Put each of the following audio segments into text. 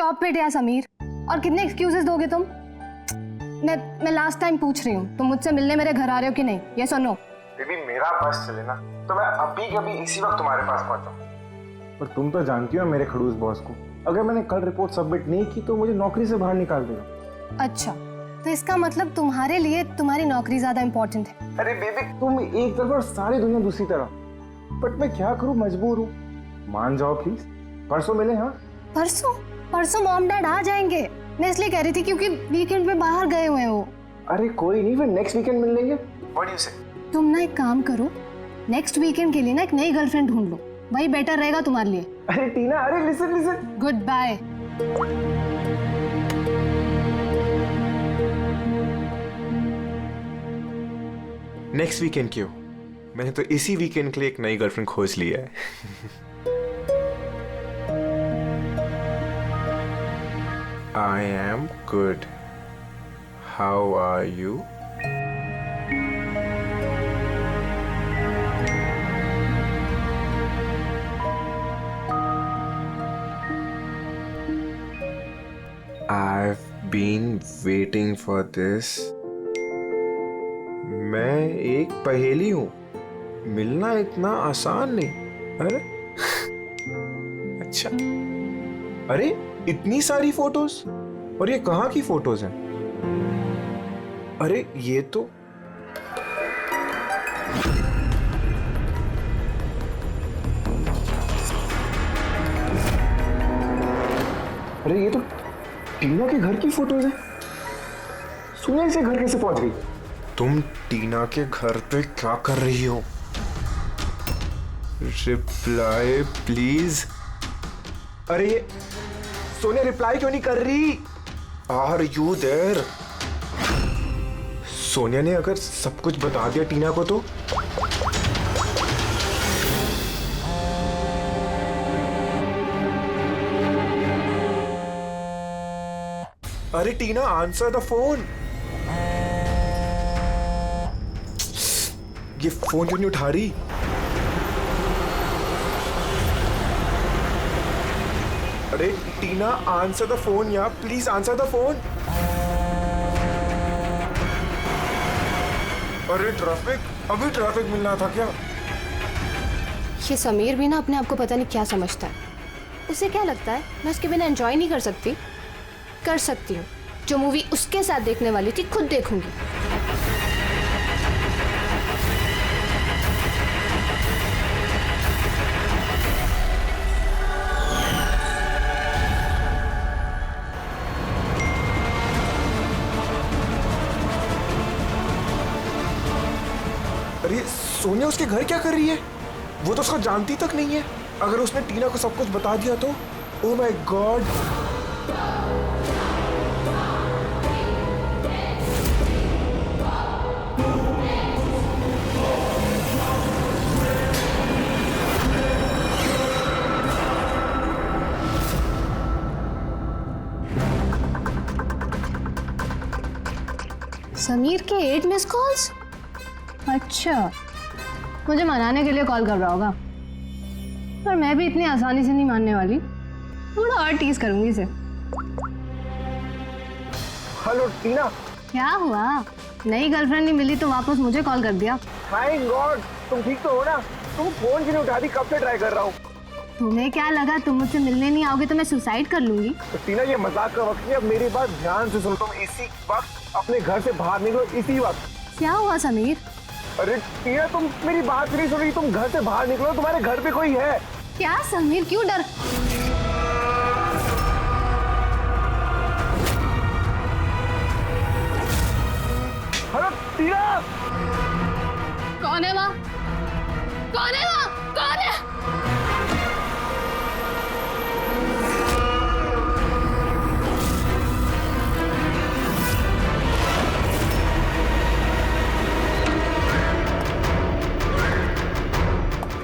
Stop it यार समीर। और कितने एक्सक्यूजेस दोगे तुम? मैं लास्ट टाइम पूछ रही हूँ, तुम मुझसे मिलने मेरे घर आ रहे हो कि नहीं, ये सुनो। बेबी मेरा बस चले ना तो मैं अभी के अभी इसी वक्त तुम्हारे पास पहुंचा। पर तुम तो जानती हो मेरे खड़ूस बॉस को, अगर मैंने कल रिपोर्ट सबमिट नहीं की तो मुझे नौकरी से बाहर निकाल देगा। अच्छा, तो इसका मतलब तुम्हारे लिए तुम्हारी नौकरी ज्यादा इंपॉर्टेंट है। अरे बेबी तुम एक तरफ और सारी दुनिया दूसरी तरफ, बट मैं क्या करूं, मजबूर हूं। मान जाओ प्लीज, परसों मिले। हाँ परसों मॉम डैड आ जाएंगे। मैं इसलिए कह रही थी क्योंकि वीकेंड पे बाहर गए हुए हैं वो। अरे कोई नहीं, फिर नेक्स्ट वीकेंड मिल लेंगे। व्हाट डू यू से? तुम ना एक काम करो, नेक्स्ट वीकेंड के लिए ना एक नई गर्लफ्रेंड ढूंढ लो, वही बेटर रहेगा तुम्हारे लिए। अरे टीना, अरे listen. Goodbye. Next weekend क्यों? मैंने तो इसी वीकेंड के लिए एक नई गर्लफ्रेंड खोज ली है। I am good. How are you? I've been waiting for this. मैं एक पहेली हूँ, मिलना इतना आसान नहीं। अरे अच्छा, अरे इतनी सारी फोटोज, और ये कहाँ की फोटोज हैं? अरे ये तो टीना के घर की फोटोज है। सुनिए, इसे घर कैसे पहुंच गई? तुम टीना के घर पे क्या कर रही हो? Reply please. अरे ये सोनिया रिप्लाई क्यों नहीं कर रही? Are you there? सोनिया ने अगर सब कुछ बता दिया टीना को तो? अरे टीना, आंसर द फोन। ये फोन क्यों नहीं उठा रही? अरे टीना, आंसर द फोन यार, प्लीज आंसर द फोन। अरे ट्रैफिक, अभी ट्रैफिक मिलना था क्या? ये समीर भी ना अपने आप को पता नहीं क्या समझता है। उसे क्या लगता है मैं उसके बिना एंजॉय नहीं कर सकती? कर सकती हूँ। जो मूवी उसके साथ देखने वाली थी खुद देखूंगी। अरे सोनिया उसके घर क्या कर रही है? वो तो उसको जानती तक नहीं है। अगर उसने टीना को सब कुछ बता दिया तो? Oh my God. समीर के 8 मिस कॉल्स। अच्छा, मुझे मनाने के लिए कॉल कर रहा होगा, पर मैं भी इतनी आसानी से नहीं मानने वाली। थोड़ा और टीज करूंगी इसे। हेलो टीना। क्या हुआ? नई गर्लफ्रेंड नहीं मिली तो वापस मुझे कॉल कर दिया। थैंक गॉड, तुम ठीक तो हो ना? तुम फोन क्यों नहीं उठा दी? कब से ट्राई कर रहा हूँ। तुम्हें क्या लगा तुम मुझसे मिलने नहीं आओगे तो मैं सुसाइड कर लूंगी? तो टीना, ये मजाक का वक्त नहीं, अब मेरी बात ध्यान से सुनो। तुम इसी वक्त अपने घर से बाहर निकलो, इसी वक्त। क्या हुआ समीर? अरे टीना, तुम मेरी बात नहीं सुन रही। तुम घर से बाहर निकलो, तुम्हारे घर पे कोई है। क्या समीर, क्यों डर? हेलो टीना। कौन है वहाँ? कौन है वहाँ? कौन है?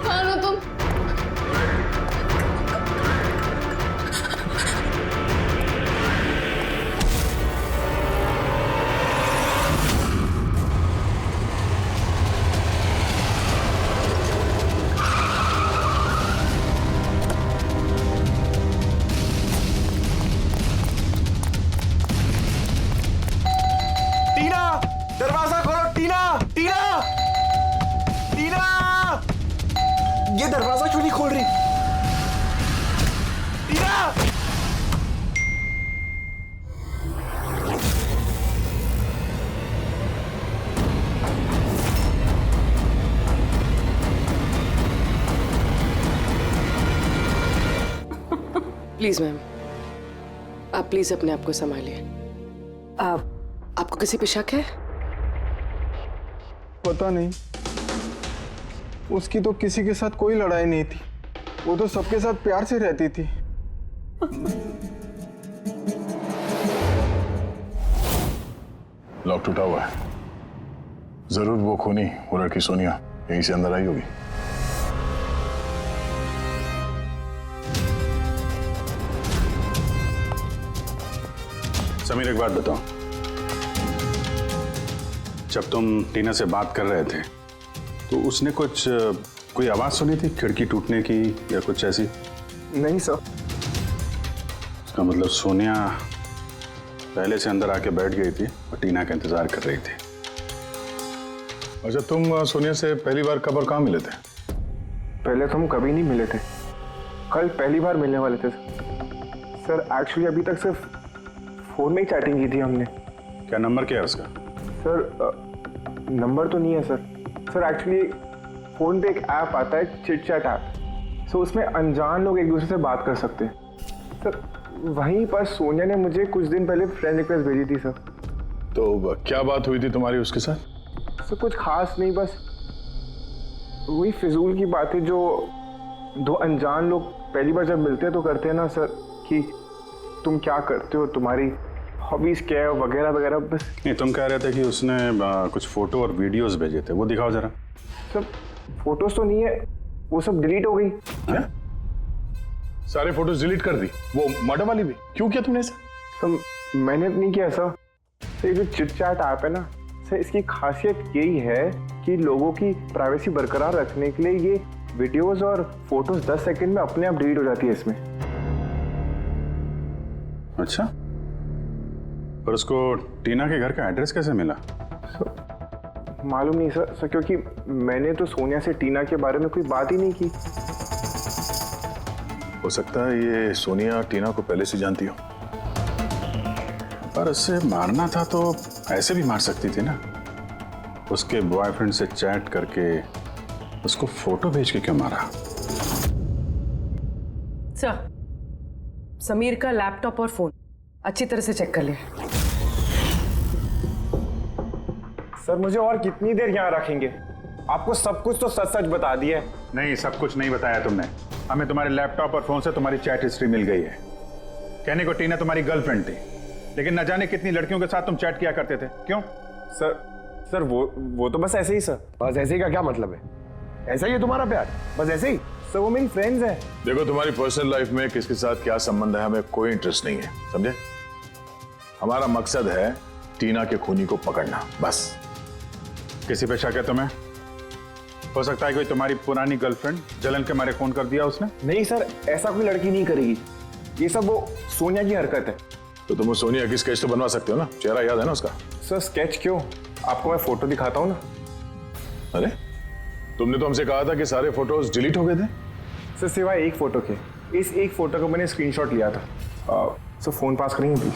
कौन हो तुम? ये दरवाजा क्यों नहीं खोल रही? टीना! प्लीज मैम, आप प्लीज अपने आप को संभालिए। आपको किसी पे शक है? पता नहीं, उसकी तो किसी के साथ कोई लड़ाई नहीं थी, वो तो सबके साथ प्यार से रहती थी। लॉक टूटा हुआ है, जरूर वो खूनी वो लड़की सोनिया यहीं से अंदर आई होगी। समीर, एक बात बताओ, जब तुम टीना से बात कर रहे थे तो उसने कोई आवाज सुनी थी खिड़की टूटने की या कुछ ऐसी? नहीं सर। इसका मतलब सोनिया पहले से अंदर आके बैठ गई थी और टीना का इंतजार कर रही थी। अच्छा, तुम सोनिया से पहली बार कब और कहाँ मिले थे? पहले तो हम कभी नहीं मिले थे, कल पहली बार मिलने वाले थे सर। एक्चुअली अभी तक सिर्फ फोन में ही चैटिंग की थी हमने। क्या नंबर क्या है उसका? सर नंबर तो नहीं है सर। सर एक्चुअली फोन पे एक ऐप आता है, चिट चैट ऐप। सो उसमें अनजान लोग एक दूसरे से बात कर सकते हैं सर। वहीं पर सोनिया ने मुझे कुछ दिन पहले फ्रेंड रिक्वेस्ट भेजी थी सर। तो क्या बात हुई थी तुम्हारी उसके साथ? सर कुछ खास नहीं, बस वही फिजूल की बातें जो दो अनजान लोग पहली बार जब मिलते हैं तो करते हैं ना सर, कि तुम क्या करते हो, तुम्हारी हॉबीज क्या है वगैरह वगैरह। बस नहीं, तुम कह रहे थे कि उसने कुछ फोटो और वीडियोस भेजे थे, वो दिखाओ जरा। सर फोटोज तो नहीं है, वो सब डिलीट हो गई। है? सारे फोटोज डिलीट कर दी, वो मर्डर वाली भी? क्यों किया तुमने ऐसा? सर मैंने नहीं किया सर। ये जो चिट चैट ऐप है ना सर, इसकी खासियत यही है कि लोगों की प्राइवेसी बरकरार रखने के लिए ये वीडियोस और फोटोज 10 सेकंड में अपने आप डिलीट हो जाती है इसमें। अच्छा, पर उसको टीना के घर का एड्रेस कैसे मिला? मालूम नहीं सर, क्योंकि मैंने तो सोनिया से टीना के बारे में कोई बात ही नहीं की। हो सकता है ये सोनिया टीना को पहले से जानती हो, पर उससे मारना था तो ऐसे भी मार सकती थी ना। उसके बॉयफ्रेंड से चैट करके उसको फोटो भेज के क्यों मारा? सर, समीर का लैपटॉप और फोन अच्छी तरह से चेक कर लिया। सर मुझे और कितनी देर यहाँ रखेंगे? आपको सब कुछ तो सच सच बता दिया है। नहीं, सब कुछ नहीं बताया तुमने हमें। तुम्हारे लैपटॉप और फोन से तुम्हारी चैट हिस्ट्री मिल गई है। कहने को टीना तुम्हारी गर्लफ्रेंड थी, लेकिन न जाने कितनी लड़कियों के साथ तुम चैट किया करते थे। क्यों? सर वो तो बस ऐसे ही सर। बस ऐसे ही का क्या मतलब है? ऐसा ही है तुम्हारा प्यार? बस ऐसे ही? सर वो मेरी फ्रेंड्स हैं। देखो, तुम्हारी पर्सनल लाइफ में किसके साथ क्या संबंध है हमें कोई इंटरेस्ट नहीं है, समझे? हमारा मकसद है टीना के खूनी को पकड़ना, बस। किसी पे शक है तुम्हें? हो सकता है कोई तुम्हारी पुरानी गर्लफ्रेंड जलन के मारे फोन कर दिया उसने। नहीं सर, ऐसा कोई लड़की नहीं करेगी। ये सब वो सोनिया की हरकत है। तो तुम उस सोनिया की स्केच तो बनवा सकते हो ना, चेहरा याद है ना उसका? सर स्केच क्यों, आपको मैं फोटो दिखाता हूँ ना। अरे, तुमने तो हमसे कहा था कि सारे फोटोज डिलीट हो गए थे। सर सिवाय एक फोटो के, इस एक फोटो का मैंने स्क्रीनशॉट लिया था। सर फोन पास करेंगे प्लीज?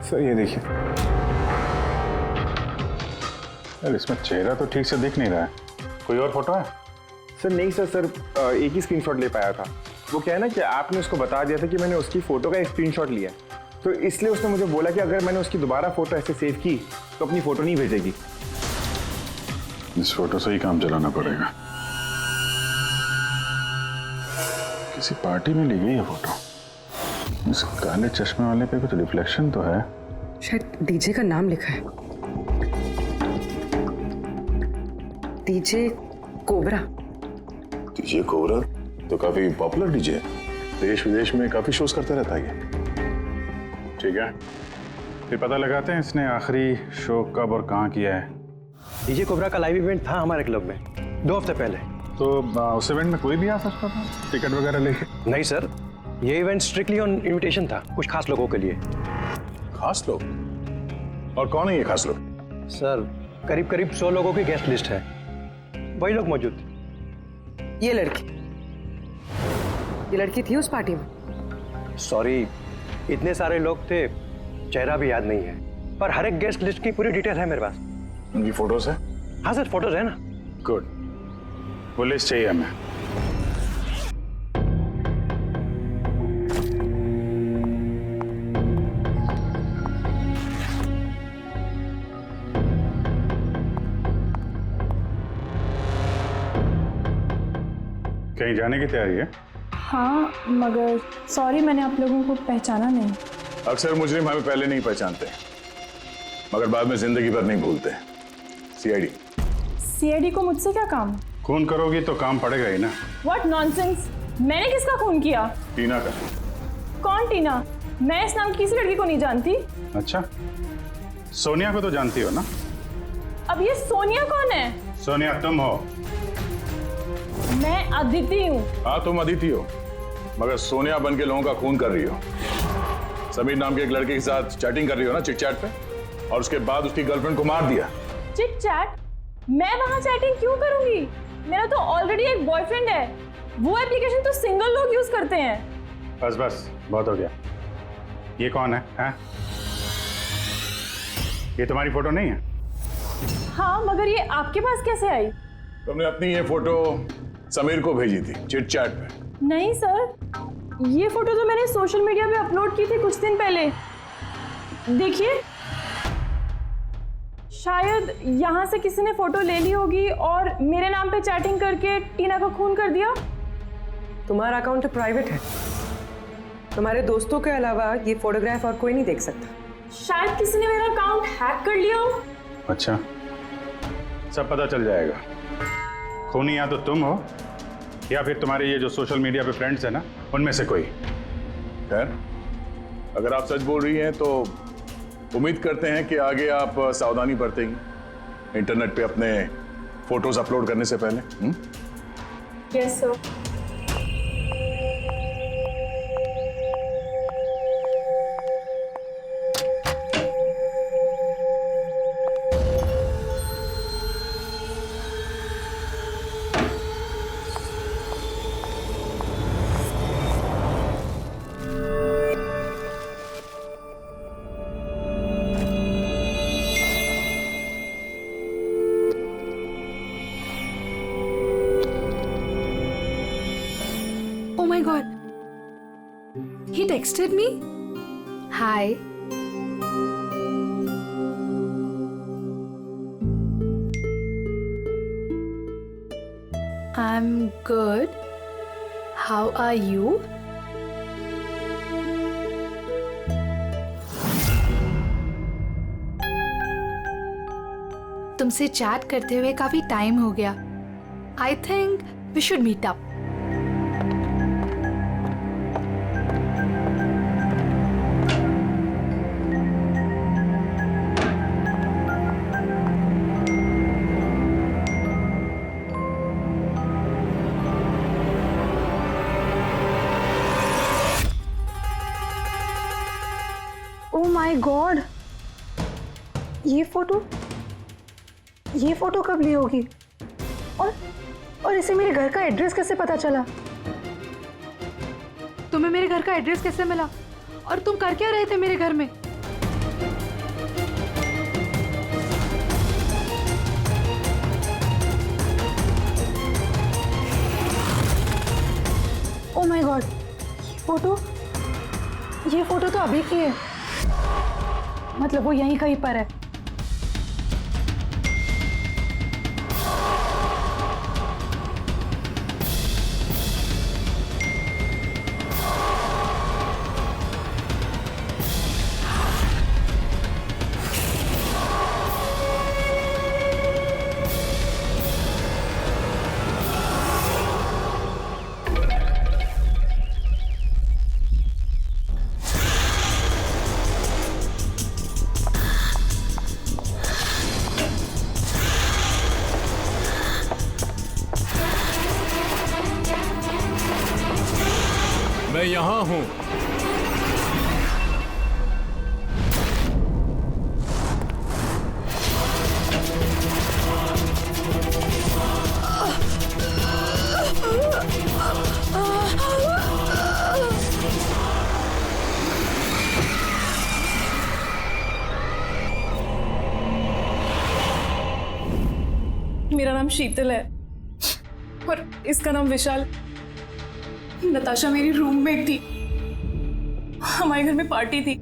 सर ये देखिए। यार, इसमें चेहरा तो ठीक से दिख नहीं रहा है। कोई और फोटो है? सर नहीं सर, एक ही स्क्रीनशॉट ले पाया था। वो क्या है ना कि आपने उसको बता दिया था कि मैंने उसकी फोटो का एक स्क्रीनशॉट लिया, तो इसलिए उसने मुझे बोला कि अगर मैंने उसकी दोबारा फोटो ऐसे सेव की तो अपनी फोटो नहीं भेजेगी। इस फोटो से ही काम चलाना पड़ेगा। किसी पार्टी में ली गई है फोटो। इस काले चश्मे वाले पे कुछ रिफ्लेक्शन तो है। शायद डीजे का नाम लिखा है, डीजे कोबरा। डीजे कोबरा तो काफी पॉपुलर डीजे है, देश विदेश में काफी शोज करता रहता है ये। ठीक है, फिर पता लगाते हैं इसने आखिरी शो कब और कहाँ किया है। डीजे कोबरा का लाइव इवेंट था हमारे क्लब में 2 हफ्ते पहले। तो उस इवेंट में कोई भी आ सकता था टिकट वगैरह लेके? नहीं सर, ये इवेंट स्ट्रिक्टली ऑन इनविटेशन था, कुछ खास लोगों के लिए। खास लोग? और कौन है ये खास लोग? सर करीब करीब 100 लोगों की गेस्ट लिस्ट है, वही लोग मौजूद थे। ये लड़की थी उस पार्टी में? सॉरी, इतने सारे लोग थे, चेहरा भी याद नहीं है, पर हर एक गेस्ट लिस्ट की पूरी डिटेल है मेरे पास। उनकी फोटोज है? हाँ सर, फोटोज है ना। गुड, वो लिस्ट चाहिए हमें। कहीं जाने की तैयारी है? हाँ, मगर सॉरी मैंने आप लोगों को पहचाना नहीं। अक्सर मुजरिम हमें पहले नहीं पहचानते, मगर बाद में जिंदगी भर नहीं भूलते। सीआईडी। सीआईडी को मुझसे क्या काम? खून करोगी तो काम पड़ेगा ही ना। What nonsense! मैंने किसका खून किया? टीना का। कौन टीना? मैं इस नाम की किसी लड़की को नहीं जानती। अच्छा, सोनिया को तो जानती हो ना? अब ये सोनिया कौन है? सोनिया तुम हो। मैं अदिति हूँ। हाँ तुम अदिति हो, मगर सोनिया बन के लोगों का खून कर रही हो। समीर नाम के एक लड़के के साथ चैटिंग कर रही हो ना चिट चैट पे, और उसके बाद उसकी गर्लफ्रेंड को मार दिया। Chit chat? मैं वहाँ चैटिंग क्यों करूंगी? मेरा तो ऑलरेडी एक बॉयफ्रेंड है। वो एप्लीकेशन तो सिंगल लोग यूज करते हैं। बस बस, बहुत हो गया। ये कौन है? ये तुम्हारी फोटो नहीं है? हाँ, मगर ये आपके पास कैसे आई? तुमने अपनी ये फोटो समीर को भेजी थी चिट चैट पे। नहीं सर, ये फोटो तो मैंने सोशल मीडिया पे अपलोड की थी कुछ दिन पहले। देखिए, शायद यहाँ से किसी ने फोटो ले ली होगी और मेरे नाम पे चैटिंग करके टीना का खून कर दिया। तुम्हारा अकाउंट प्राइवेट है, तुम्हारे दोस्तों के अलावा ये फोटोग्राफ और कोई नहीं देख सकता। शायद किसी ने मेरा अकाउंट हैक कर लिया हो। अच्छा, सब पता चल जाएगा। खूनी या तो तुम हो या फिर तुम्हारे ये जो सोशल मीडिया पे फ्रेंड्स है ना, उनमें से कोई। खैर, अगर आप सच बोल रही हैं तो उम्मीद करते हैं कि आगे आप सावधानी बरतेंगी इंटरनेट पे अपने फोटोज अपलोड करने से पहले। Yes sir. Oh my god. He texted me? Hi. I'm good. How are you? तुमसे चैट करते हुए काफी टाइम हो गया. I think we should meet up. Oh my God, ये फोटो कब ली होगी? और इसे मेरे घर का एड्रेस कैसे पता चला? तुम्हें मेरे घर का एड्रेस कैसे मिला? और तुम कर क्या रहे थे मेरे घर में? ओह माय गॉड, ये फोटो तो अभी की है। मतलब वो यहीं कहीं पर है। मैं यहाँ हूँ। शीतल है और इसका नाम विशाल। नताशा मेरी रूममेट थी। हमारे घर में पार्टी थी।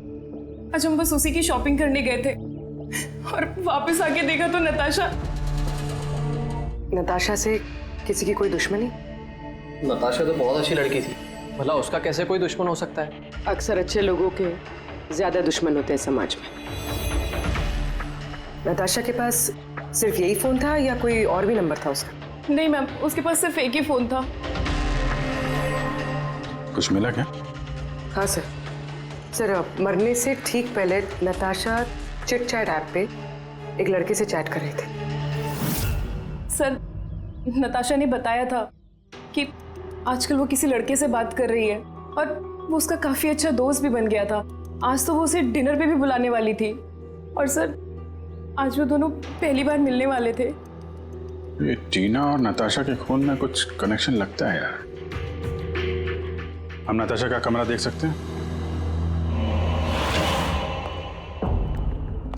आज हम बस उसी की शॉपिंग करने गए थे और वापस आके देखा तो नताशा से किसी की कोई दुश्मनी? नताशा तो बहुत अच्छी लड़की थी, भला उसका कैसे कोई दुश्मन हो सकता है? अक्सर अच्छे लोगों के ज्यादा दुश्मन होते हैं समाज में। नताशा के पास सिर्फ यही फोन था या कोई और भी नंबर था उसका? नहीं मैम, उसके पास सिर्फ एक ही फोन था। कुछ मिला क्या? हाँ सर। सर, मरने से ठीक पहले नताशा चिट चैट ऐप पे एक लड़के से चैट कर रही थी। सर, नताशा ने बताया था कि आजकल वो किसी लड़के से बात कर रही है और वो उसका काफी अच्छा दोस्त भी बन गया था। आज तो वो उसे डिनर पे भी बुलाने वाली थी। और सर, आज वो दोनों पहली बार मिलने वाले थे। ये टीना और नताशा के खून में कुछ कनेक्शन लगता है यार। हम नताशा का कमरा देख सकते हैं?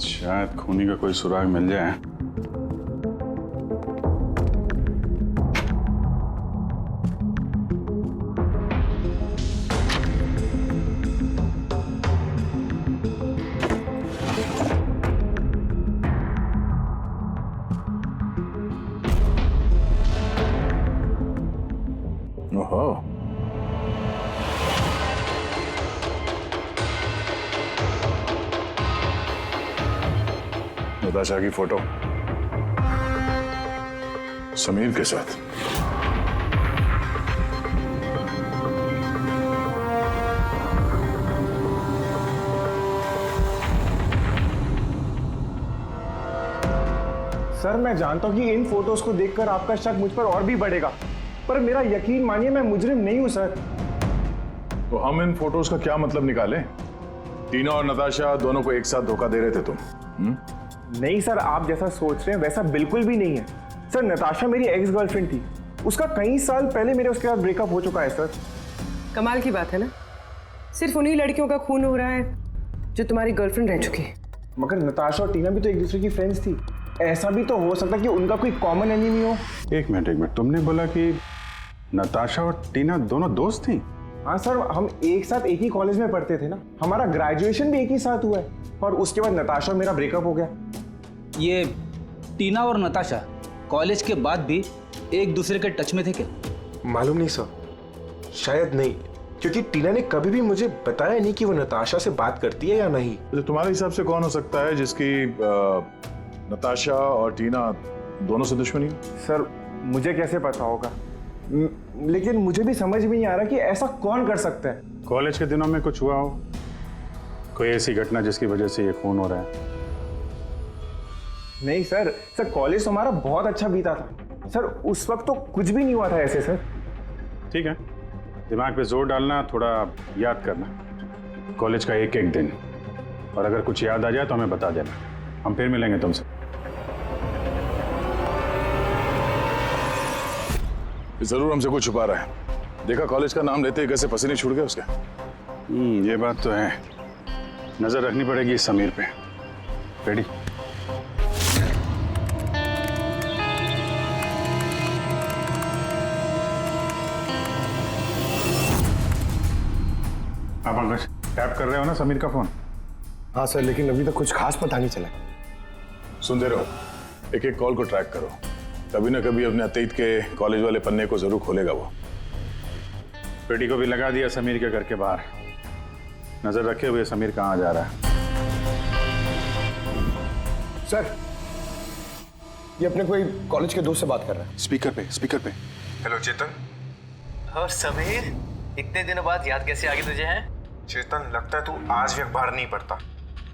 शायद खूनी का कोई सुराग मिल जाए। ओहो, नताशा की फोटो समीर के साथ। सर, मैं जानता हूँ कि इन फोटोज को देखकर आपका शक मुझ पर और भी बढ़ेगा, पर मेरा यकीन मानिए, मैं मुजरिम नहीं हूं सर। तो हम इन फोटोज का क्या मतलब निकालें? टीना और नताशा दोनों को एक साथ धोखा दे रहे थे तुम? नहीं सर, आप जैसा सोच रहे हैं वैसा बिल्कुल भी नहीं है सर। नताशा मेरी एक्स गर्लफ्रेंड थी। उसका कई साल पहले मेरे उसके साथ ब्रेकअप हो चुका है सर। कमाल की बात है ना, सिर्फ उन्हीं लड़कियों का खून हो रहा है जो तुम्हारी गर्लफ्रेंड रह चुकी है। मगर नताशा और टीना भी तो एक दूसरे की फ्रेंड्स थी। ऐसा भी तो हो सकता कि उनका कोई कॉमन एनिमी हो। एक मिनट, तुमने बोला कि नताशा और टीना दोनों दोस्त थी? हाँ सर, हम एक साथ एक ही कॉलेज में पढ़ते थे ना। हमारा ग्रेजुएशन भी एक ही साथ हुआ है और उसके बाद नताशा और मेरा ब्रेकअप हो गया। ये टीना और नताशा कॉलेज के बाद भी एक दूसरे के टच में थे क्या? मालूम नहीं सर, शायद नहीं, क्योंकि टीना ने कभी भी मुझे बताया नहीं कि वो नताशा से बात करती है या नहीं। तो तुम्हारे हिसाब से कौन हो सकता है जिसकी नताशा और टीना दोनों से दुश्मनी हो? सर, मुझे कैसे पता होगा, लेकिन मुझे भी समझ में नहीं आ रहा कि ऐसा कौन कर सकता है। कॉलेज के दिनों में कुछ हुआ हो, कोई ऐसी घटना जिसकी वजह से ये खून हो रहा है? नहीं सर, कॉलेज तो हमारा बहुत अच्छा बीता था सर। उस वक्त तो कुछ भी नहीं हुआ था ऐसे सर। ठीक है, दिमाग पे जोर डालना, थोड़ा याद करना कॉलेज का एक एक दिन, और अगर कुछ याद आ जाए तो हमें बता देना, हम फिर मिलेंगे तुमसे। जरूर हमसे कुछ छुपा रहा है। देखा कॉलेज का नाम लेते ही कैसे पसीने छूट गए उसके। ये बात तो है, नजर रखनी पड़ेगी इस समीर पे। रेडी? आप अंकज टैप कर रहे हो ना समीर का फोन? हाँ सर, लेकिन अभी तक कुछ खास पता नहीं चला। सुनते रहो, एक एक कॉल को ट्रैक करो, कभी ना कभी अपने अतीत के कॉलेज वाले पन्ने को जरूर खोलेगा वो। पेटी को भी लगा दिया समीर के घर के बाहर, नजर रखे हुए समीर कहाँ जा रहा है। सर, ये अपने कोई कॉलेज के दोस्त से बात कर रहा है। स्पीकर पे। हेलो चेतन। और समीर, इतने दिनों बाद याद कैसे आ गई तुझे? हैं चेतन, लगता है तू आज भी अखबार नहीं पढ़ता।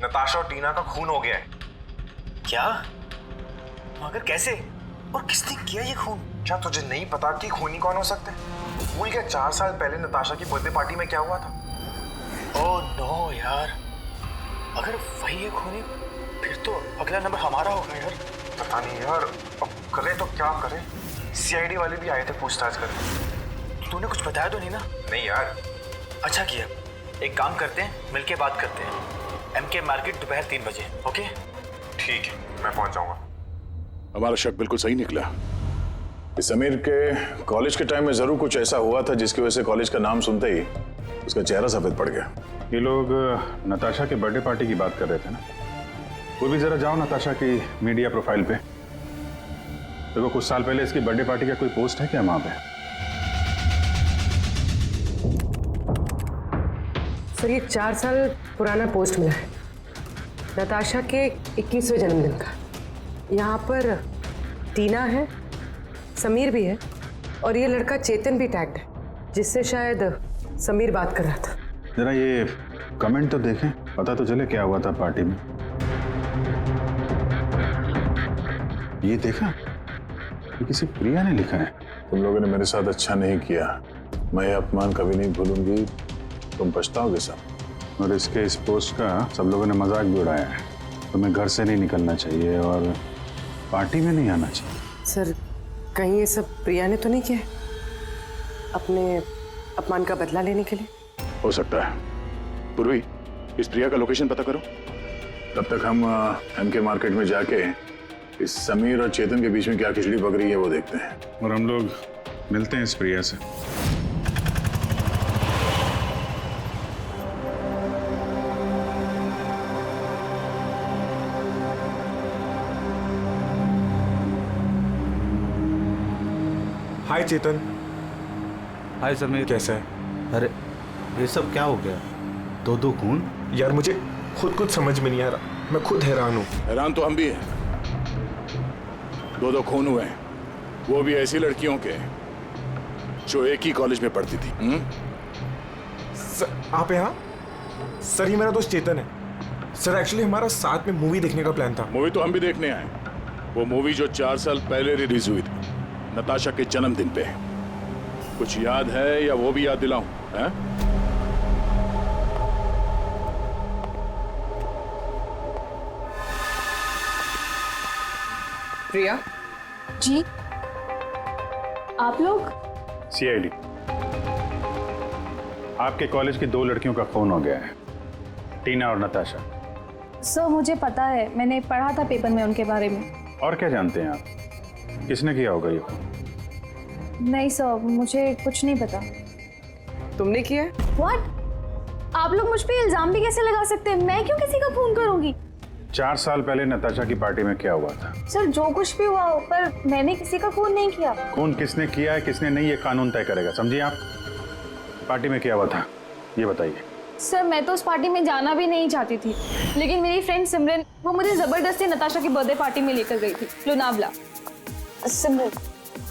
नताशा और टीना का खून हो गया है। क्या? मगर कैसे और किसने किया ये खून? क्या तुझे नहीं पता कि खूनी कौन हो सकते हैं? भूल गया 4 साल पहले नताशा की बर्थडे पार्टी में क्या हुआ था? ओह नो यार, अगर वही है खूनी फिर तो अगला नंबर हमारा होगा यार। पता नहीं यार, अब करे तो क्या करे। सीआईडी वाले भी आए थे पूछताछ करने। तूने कुछ बताया तो नहीं ना? नहीं यार। अच्छा किया, एक काम करते हैं, मिलके बात करते हैं। एमके मार्केट दोपहर 3 बजे। ओके ठीक है, मैं पहुंच जाऊंगा। हमारा शक बिल्कुल सही निकला। कि समीर के कॉलेज के टाइम में जरूर कुछ ऐसा हुआ था जिसकी वजह से कॉलेज का नाम सुनते ही उसका चेहरा सफेद पड़ गया। ये लोग नताशा के बर्थडे पार्टी की बात कर रहे थे ना। वो भी जरा जाओ नताशा की मीडिया प्रोफाइल पे। देखो कुछ साल पहले इसकी बर्थडे पार्टी का कोई पोस्ट है क्या वहां पे? सर ये 4 साल पुराना पोस्ट मिला है, नताशा के 21वें जन्मदिन का। यहाँ पर टीना है, समीर भी है और ये लड़का चेतन भी टैग्ड है, जिससे शायद समीर बात कर रहा था। जरा ये कमेंट तो देखें, पता तो चले क्या हुआ था पार्टी में। ये देखा, ये किसी प्रिया ने लिखा है। तुम लोगों ने मेरे साथ अच्छा नहीं किया, मैं ये अपमान कभी नहीं भूलूंगी, तुम पछताओगे सब। और इसके इस पोस्ट का सब लोगों ने मजाक भी उड़ाया है। तुम्हें घर से नहीं निकलना चाहिए और पार्टी में नहीं आना चाहिए। सर कहीं ये सब प्रिया ने तो नहीं किया अपने अपमान का बदला लेने के लिए? हो सकता है। पूर्वी, इस प्रिया का लोकेशन पता करो। तब तक हम एमके मार्केट में जाके इस समीर और चेतन के बीच में क्या खिचड़ी पक रही है वो देखते हैं। और हम लोग मिलते हैं इस प्रिया से। हाय चेतन। हाय समीर, कैसा है? अरे ये सब क्या हो गया? दो खून? यार मुझे खुद कुछ समझ में नहीं आ रहा, मैं खुद हैरान हूँ। हैरान तो हम भी हैं। दो खून हुए हैं, वो भी ऐसी लड़कियों के जो एक ही कॉलेज में पढ़ती थी। सर आप यहाँ? सर ये मेरा दोस्त चेतन है। सर एक्चुअली हमारा साथ में मूवी देखने का प्लान था। मूवी तो हम भी देखने आए। वो मूवी जो 4 साल पहले रिलीज हुई थी, नताशा के जन्मदिन पे। कुछ याद है या वो भी याद दिलाऊं? प्रिया जी, आप लोग? CID, आपके कॉलेज की 2 लड़कियों का खून हो गया है, टीना और नताशा। सर मुझे पता है, मैंने पढ़ा था पेपर में उनके बारे में। और क्या जानते हैं आप? किसने किया होगा ये खून? नहीं सर, मुझे कुछ नहीं पता। तुमने किया है? व्हाट? आप लोग मुझ पे इल्जाम भी कैसे लगा सकते हैं? मैं क्यों किसी का खून करूंगी? 4 साल पहले नताशा की पार्टी में क्या हुआ था? सर जो कुछ भी हुआ हो, पर मैंने किसी का खून नहीं किया। खून किसने किया है किसने नहीं, ये कानून तय करेगा, समझिए आप। पार्टी में क्या हुआ था ये बताइए। सर मैं तो उस पार्टी में जाना भी नहीं चाहती थी, लेकिन मेरी फ्रेंड सिमरन वो मुझे जबरदस्ती नताशा की बर्थडे पार्टी में लेकर गई थी, लोनावला। सिमरन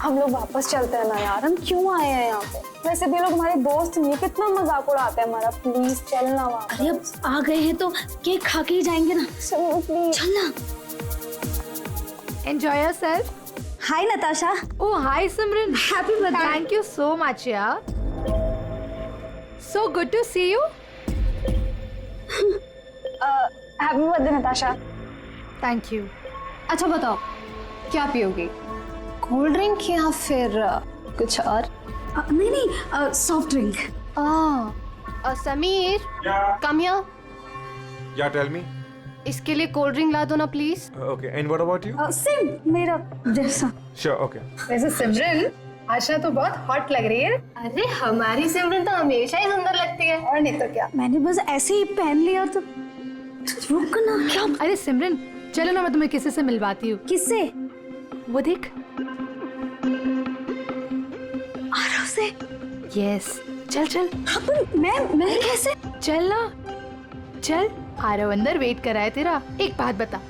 हम लोग वापस चलते हैं ना यार, हम क्यों आए हैं यहाँ पे? वैसे भी लोग हमारे दोस्त नहीं, कितना मजाक उड़ाते हैं हमारा। प्लीज चलना वहाँ। अरे अब आ गए हैं तो केक खा के ही जाएंगे ना। प्लीज चलना। Enjoy yourself. Hi Natasha. Oh, hi Simran. Happy birthday. Thank you so much, yeah. So good to see you. Happy birthday Natasha. Thank you. अच्छा बताओ, क्या पियोगी? कोल्ड ड्रिंक या फिर कुछ और? नहीं नहीं, soft drink. Sameer, come here. या टेल मी। इसके लिए कोल्ड ड्रिंक ला दो ना please. Okay, and what about you? Same मेरा जैसा। Sure, okay. वैसे सिमरन, आशा तो बहुत हॉट लग रही है। अरे हमारी सिमरन तो हमेशा ही सुंदर लगती है। और नहीं तो क्या। मैंने बस ऐसे ही पहन लिया तो रुक ना। क्या? अरे सिमरन चलो ना, मैं तुम्हें किसी से मिलवाती हूँ। किससे? वो देख। आरव से? यस, चल चल। मैं कैसे? चल ना, चल। आरव अंदर वेट कर रहा है तेरा। एक बात बता,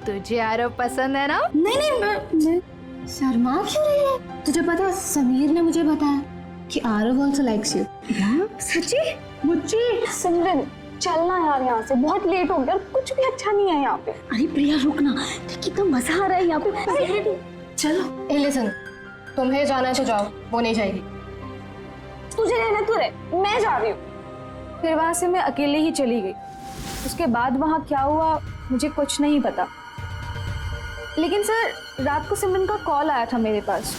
तुझे आरव पसंद है ना? नहीं नहीं, मैं शर्मा क्यों रही है? तुझे पता, समीर ने मुझे बताया कि आरव आल्सो लाइक्स यू। सच्ची? मुझे सिमरन चलना यार यहाँ से, बहुत लेट हो गया, कुछ भी अच्छा नहीं है यहाँ पे। अरे प्रिया रुक ना, कितना मजा आ रहा है यहाँ पे। चलो। ए लिसन, तुम्हें जाना है तो जाओ, वो नहीं जाएगी। तुझे रहना तो रहे, मैं जा रही हूँ। फिर वहां से मैं अकेले ही चली गई। उसके बाद वहां क्या हुआ मुझे कुछ नहीं पता, लेकिन सर रात को सिमरन का कॉल आया था मेरे पास।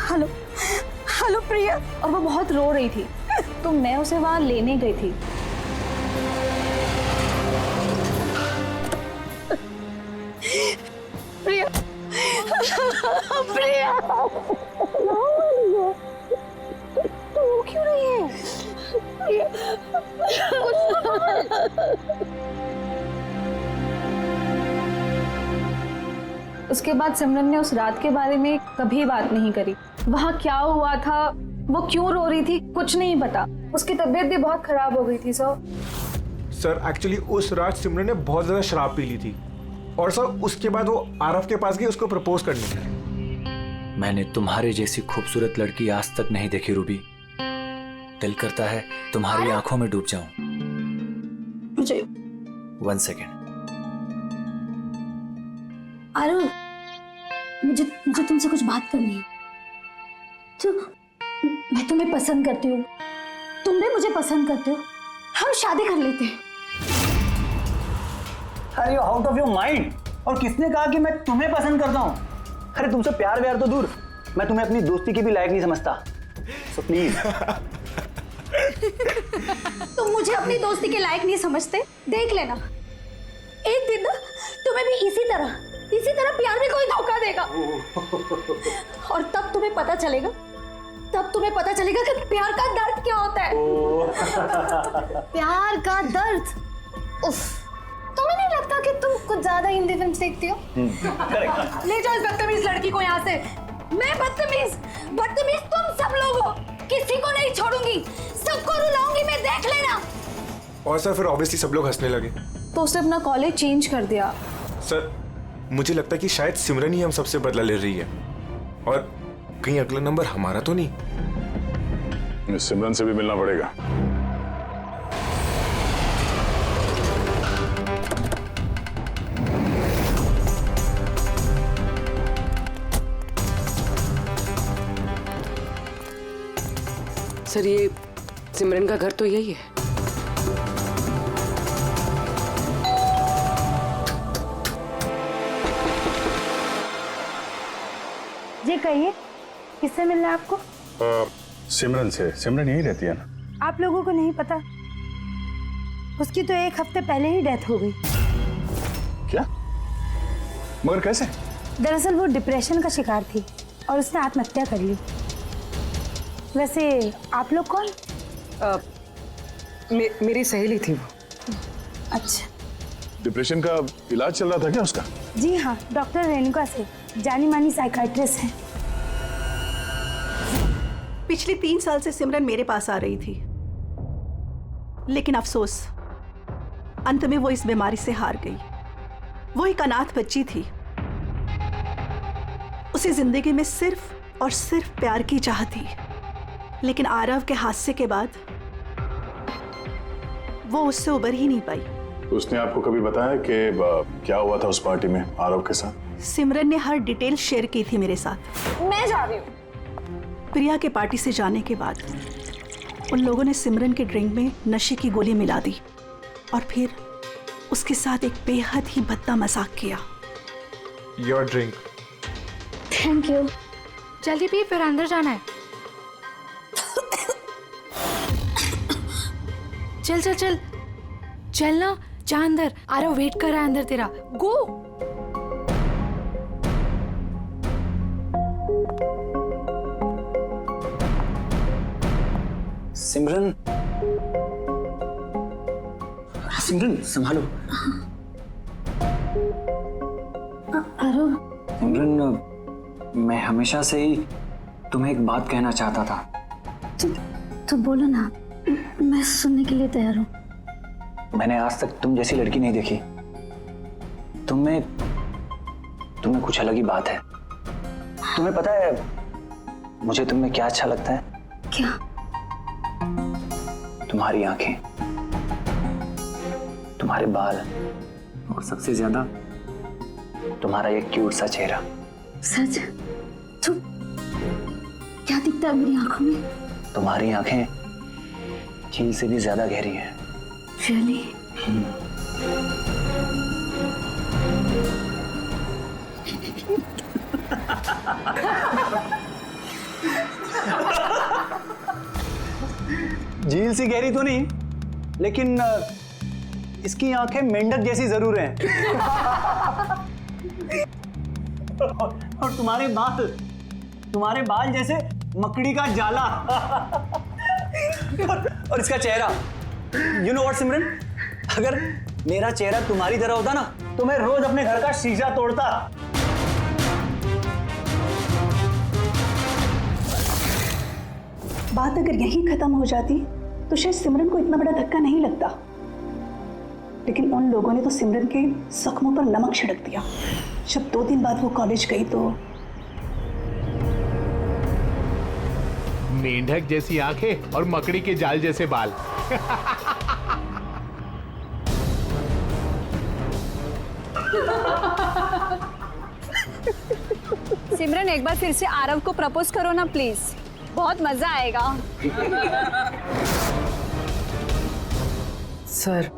हेलो हेलो प्रिया। और वो बहुत रो रही थी, तो मैं उसे वहां लेने गई थी। तू क्यों रही है? उसके बाद सिमरन ने उस रात के बारे में कभी बात नहीं करी। वहाँ क्या हुआ था, वो क्यों रो रही थी, कुछ नहीं पता। उसकी तबीयत भी बहुत खराब हो गई थी सर एक्चुअली उस रात सिमरन ने बहुत ज्यादा शराब पी ली थी और सर उसके बाद वो आरव के पास गई उसको प्रपोज करने के लिए। मैंने तुम्हारे जैसी खूबसूरत लड़की आज तक नहीं देखी रूबी। दिल करता है तुम्हारी आंखों में डूब जाऊं। मुझे 1 सेकेंड। आरव, मुझे तुमसे कुछ बात करनी है। तो मैं तुम्हें पसंद करती हूँ, तुम भी मुझे पसंद करते हो, हम शादी कर लेते हैं। अरे you out of your mind. और किसने कहा कि मैं तुम्हें पसंद करता हूँ? अरे तुमसे प्यार व्यार तो दूर, मैं तुम्हें अपनी दोस्ती की भी लायक नहीं समझता। So please. तुम मुझे अपनी दोस्ती के लायक नहीं समझते, देख लेना एक दिन ना तुम्हें भी इसी तरह प्यार में कोई धोखा देगा और तब तुम्हें पता चलेगा कि प्यार का दर्द क्या होता है। प्यार का दर्द। उफ, तुम्हें नहीं लगता कि तुम कुछ ज्यादा हिंदी फिल्म देखती हो? ले जाओ इस बदतमीज लड़की को यहाँ से। मैं बदतमीज तुम सब लोग हो, किसी को नहीं छोड़ूंगी, सबको रुलाऊंगी मैं, देख लेना। और सर फिर ऑब्वियसली सब लोग हंसने लगे। तो उसने अपना कॉलेज चेंज कर दिया। सर मुझे लगता है कि शायद सिमरन ही हम सबसे बदला ले रही है और कहीं अगला नंबर हमारा तो नहीं। सिमरन से भी मिलना पड़ेगा। सर ये सिमरन का घर तो यही है। जी कहिए, किससे मिलना है आपको? सिमरन से। सिमरन यही रहती है ना? आप लोगों को नहीं पता, उसकी तो 1 हफ्ते पहले ही डेथ हो गई। क्या? मगर कैसे? दरअसल वो डिप्रेशन का शिकार थी और उसने आत्महत्या कर ली। वैसे आप लोग कौन? मेरी सहेली थी वो। अच्छा। डिप्रेशन का इलाज चल रहा था क्या उसका? जी हाँ, डॉक्टर रेणुका से, जानी मानी साइकाइट्रिस्ट है। पिछले 3 साल से सिमरन मेरे पास आ रही थी, लेकिन अफसोस अंत में वो इस बीमारी से हार गई। वो एक अनाथ बच्ची थी, उसे जिंदगी में सिर्फ और सिर्फ प्यार की चाह थी, लेकिन आरव के हादसे के बाद वो उससे उबर ही नहीं पाई। उसने आपको कभी बताया कि क्या हुआ था उस पार्टी में आरव के साथ? सिमरन ने हर डिटेल शेयर की थी मेरे साथ। मैं जा रही हूँ। प्रिया के पार्टी से जाने के बाद उन लोगों ने सिमरन के ड्रिंक में नशे की गोली मिला दी और फिर उसके साथ एक बेहद ही भद्दा मजाक किया। Your drink. Thank you. जल्दी पी, फिर अंदर जाना है। चल चल चल चल ना, जा अंदर। आरव वेट कर रहा है अंदर तेरा। गो। सिमरन, सिमरन संभालो। आरव। सिमरन, मैं हमेशा से ही तुम्हें एक बात कहना चाहता था। तो बोलो ना, मैं सुनने के लिए तैयार हूँ। मैंने आज तक तुम जैसी लड़की नहीं देखी। तुम्हें कुछ अलग ही बात है। तुम्हें पता है मुझे तुम में क्या अच्छा लगता है? क्या? तुम्हारी आंखें, तुम्हारे बाल और सबसे ज्यादा तुम्हारा ये क्यूट सा चेहरा। सच? तो क्या दिखता है मेरी आंखों में? तुम्हारी आंखें झील से भी ज्यादा गहरी हैं। Really? झील सी गहरी तो नहीं, लेकिन इसकी आंखें मेंढक जैसी जरूर हैं। और तुम्हारे बाल तुम्हारे बाल जैसे मकड़ी का जाला। और इसका चेहरा, यू नो व्हाट सिमरन, अगर मेरा चेहरा तुम्हारी तरह होता ना तो मैं रोज अपने घर का शीशा तोड़ता। बात अगर यहीं खत्म हो जाती तो शायद सिमरन को इतना बड़ा धक्का नहीं लगता, लेकिन उन लोगों ने तो सिमरन के जख्मों पर नमक छिड़क दिया। जब 2 दिन बाद वो कॉलेज गई तो मेंढक जैसी आंखें और मकड़ी के जाल जैसे बाल। सिमरन एक बार फिर से आरव को प्रपोज करो ना प्लीज, बहुत मजा आएगा। सर,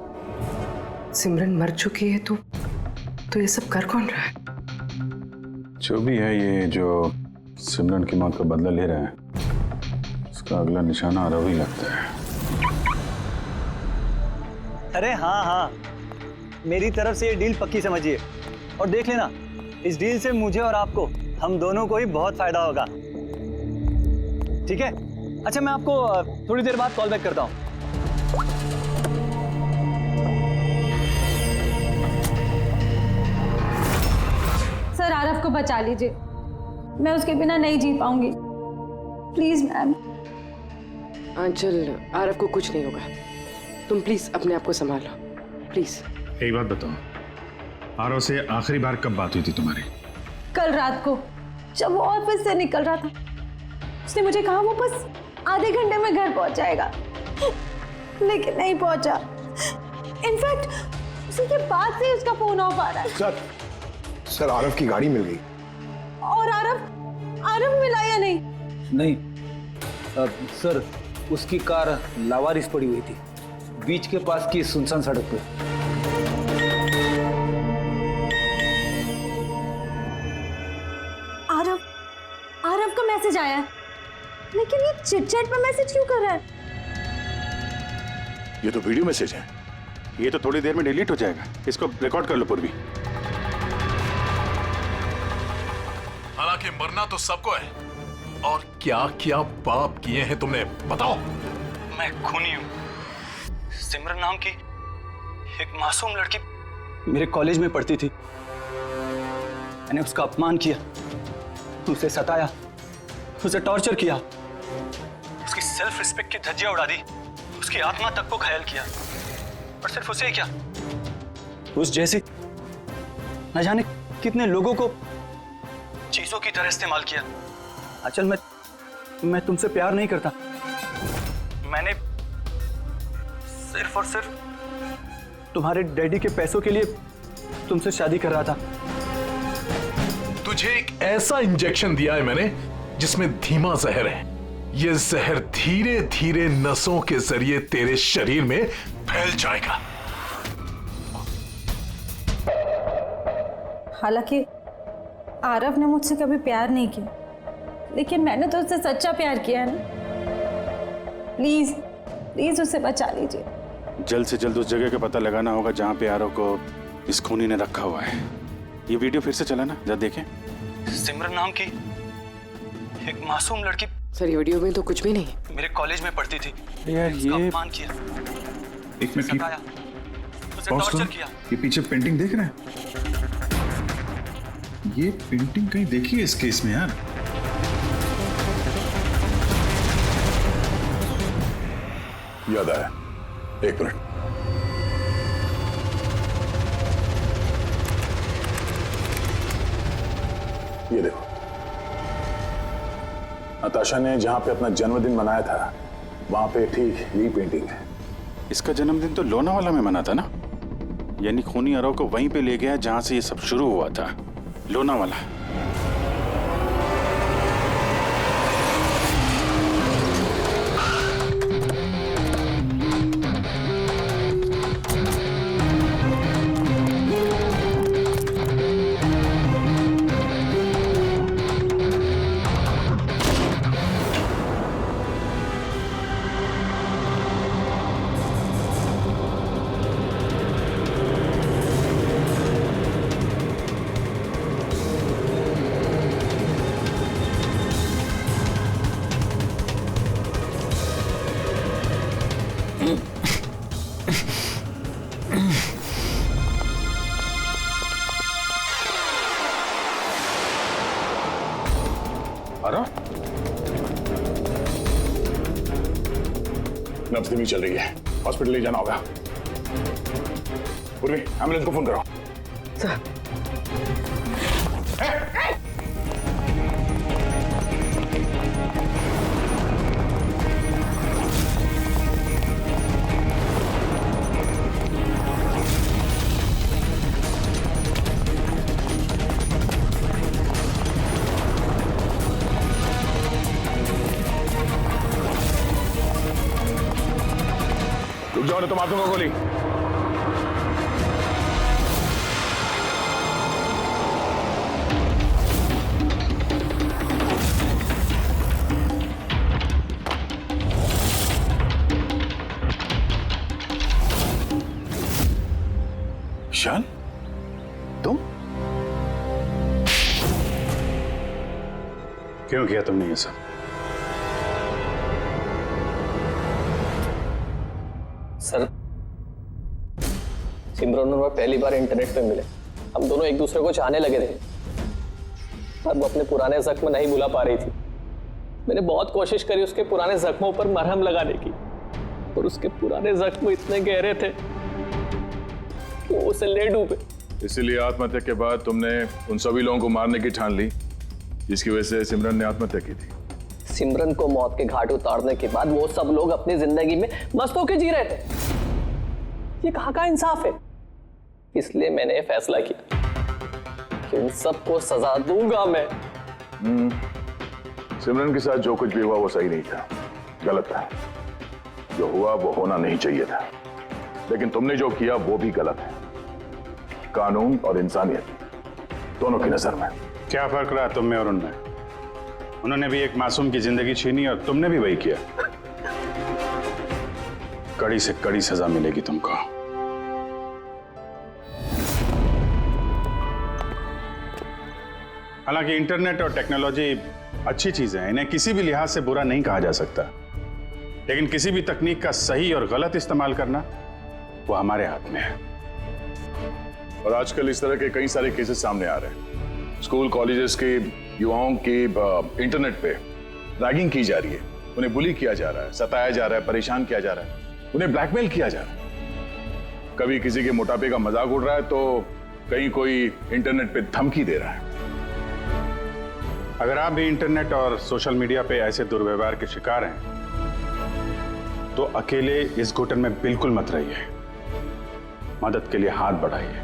सिमरन मर चुकी है तो ये सब कर कौन रहा है? जो भी है, ये जो सिमरन की मौत का बदला ले रहा है, उसका अगला निशाना आरव ही लगता है। अरे हाँ हाँ, मेरी तरफ से ये डील पक्की समझिए और देख लेना, इस डील से मुझे और आपको, हम दोनों को ही बहुत फायदा होगा। ठीक है? अच्छा, मैं आपको थोड़ी देर बाद कॉल बैक करता हूँ। सर आरव को बचा लीजिए, मैं उसके बिना नहीं जी पाऊंगी, प्लीज मैम। आंचल, आरव को कुछ नहीं होगा, तुम प्लीज अपने आप को संभालो, प्लीज। एक बात बताओ, आरव से आखिरी बार कब बात हुई थी तुम्हारी? कल रात को, जब वो ऑफिस से निकल रहा था। उसने मुझे कहा वो बस आधे घंटे में घर पहुंच जाएगा, लेकिन नहीं पहुंचा। इनफैक्ट उसी के बाद से उसका फोन ऑफ आ रहा है। सर आरव की गाड़ी मिल गई। और आरव मिला या नहीं? नहीं सर, उसकी कार लावारिस पड़ी हुई थी बीच के पास की सुनसान सड़क पे। आरव का मैसेज आया है, लेकिन ये चिट-चैट पे मैसेज क्यों कर रहा है? ये तो वीडियो मैसेज है, ये तो थोड़ी देर में डिलीट हो जाएगा। इसको रिकॉर्ड कर लो पूर्वी। हालांकि मरना तो सबको है, और क्या क्या पाप किए हैं तुमने, बताओ। मैं खूनी हूँ। सिमरन नाम की एक मासूम लड़की मेरे कॉलेज में पढ़ती थी। मैंने उसका अपमान किया, उसे सताया, उसे टॉर्चर किया, उसकी सेल्फ रिस्पेक्ट की धज्जियां उड़ा दी, उसकी आत्मा तक को घायल किया। और सिर्फ उसे क्या, उस जैसे न जाने कितने लोगों को चीजों की तरह इस्तेमाल किया। अचल, मैं तुमसे प्यार नहीं करता। मैंने सिर्फ और सिर्फ तुम्हारे डैडी के पैसों के लिए तुमसे शादी कर रहा था। तुझे एक ऐसा इंजेक्शन दिया है मैंने जिसमें धीमा जहर है। ये जहर धीरे धीरे नसों के जरिए तेरे शरीर में फैल जाएगा। हालांकि आरव ने मुझसे कभी प्यार नहीं किया, लेकिन मैंने तो उससे सच्चा प्यार किया है ना। प्लीज प्लीज उसे बचा लीजिए। जल्द से जल्द उस जगह का पता लगाना होगा जहां पे आरव को इस खूनी ने रखा हुआ है। ये वीडियो फिर से चला ना, जरा देखें। सिमरन नाम की एक मासूम लड़की, सर ये वीडियो में तो कुछ भी नहीं। मेरे कॉलेज में पढ़ती थी। यार उसका ये अपमान किया, एक मिनट, सताया, उसे पॉज टॉर्चर करो। किया। ये पीछे पेंटिंग देख रहे हैं? ये पेंटिंग कहीं देखी है इस केस में यार? याद आया, एक मिनट। ये देखो, नताशा ने जहां पे अपना जन्मदिन मनाया था, वहां पे ठीक यही पेंटिंग है। इसका जन्मदिन तो लोनावाला में मना था ना, यानी खूनी आरव को वहीं पे ले गया जहां से ये सब शुरू हुआ था, लोनावाला। आरव, नब्ज धीमी चल रही है, हॉस्पिटल ले जाना होगा। पूर्वी, एम्बुलेंस को फोन करो। सर। रुक जाओ, तो मार दूंगा गोली। ईशान, तुम क्यों किया तुमने ये सब? सर, सिमरन और मैं पहली बार इंटरनेट पे मिले। हम दोनों एक दूसरे को चाहने लगे थे, पर वो अपने पुराने जख्म नहीं भुला पा रही थी। मैंने बहुत कोशिश करी उसके पुराने जख्मों पर मरहम लगाने की, और उसके पुराने जख्म इतने गहरे थे कि वो उसे ले डूबे। इसीलिए आत्महत्या के बाद तुमने उन सभी लोगों को मारने की ठान ली जिसकी वजह से सिमरन ने आत्महत्या की थी। सिमरन को मौत के घाट उतारने के बाद वो सब लोग अपनी जिंदगी में मस्त होकर जी रहे थे। ये कहाँ का इंसाफ है? इसलिए मैंने ये फैसला किया कि उन सबको सजा दूंगा मैं। सिमरन के साथ जो कुछ भी हुआ वो सही नहीं था, गलत था। जो हुआ वो होना नहीं चाहिए था, लेकिन तुमने जो किया वो भी गलत है। कानून और इंसानियत दोनों की नजर में। क्या फर्क रहा तुम में और उनमें? उन्होंने भी एक मासूम की जिंदगी छीनी और तुमने भी वही किया। कड़ी से कड़ी सजा मिलेगी तुमको। हालांकि इंटरनेट और टेक्नोलॉजी अच्छी चीजें हैं, इन्हें किसी भी लिहाज से बुरा नहीं कहा जा सकता, लेकिन किसी भी तकनीक का सही और गलत इस्तेमाल करना वो हमारे हाथ में है। और आजकल इस तरह के कई सारे केसेस सामने आ रहे हैं। स्कूल कॉलेजेस के युवाओं की इंटरनेट पे रैगिंग की जा रही है, उन्हें बुली किया जा रहा है, सताया जा रहा है, परेशान किया जा रहा है, उन्हें ब्लैकमेल किया जा रहा है। कभी किसी के मोटापे का मजाक उड़ रहा है तो कहीं कोई इंटरनेट पे धमकी दे रहा है। अगर आप भी इंटरनेट और सोशल मीडिया पे ऐसे दुर्व्यवहार के शिकार हैं तो अकेले इस घुटन में बिल्कुल मत रहिए। मदद के लिए हाथ बढ़ाइए।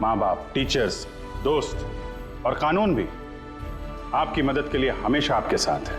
माँ बाप, टीचर्स, दोस्त और कानून भी आपकी मदद के लिए हमेशा आपके साथ है।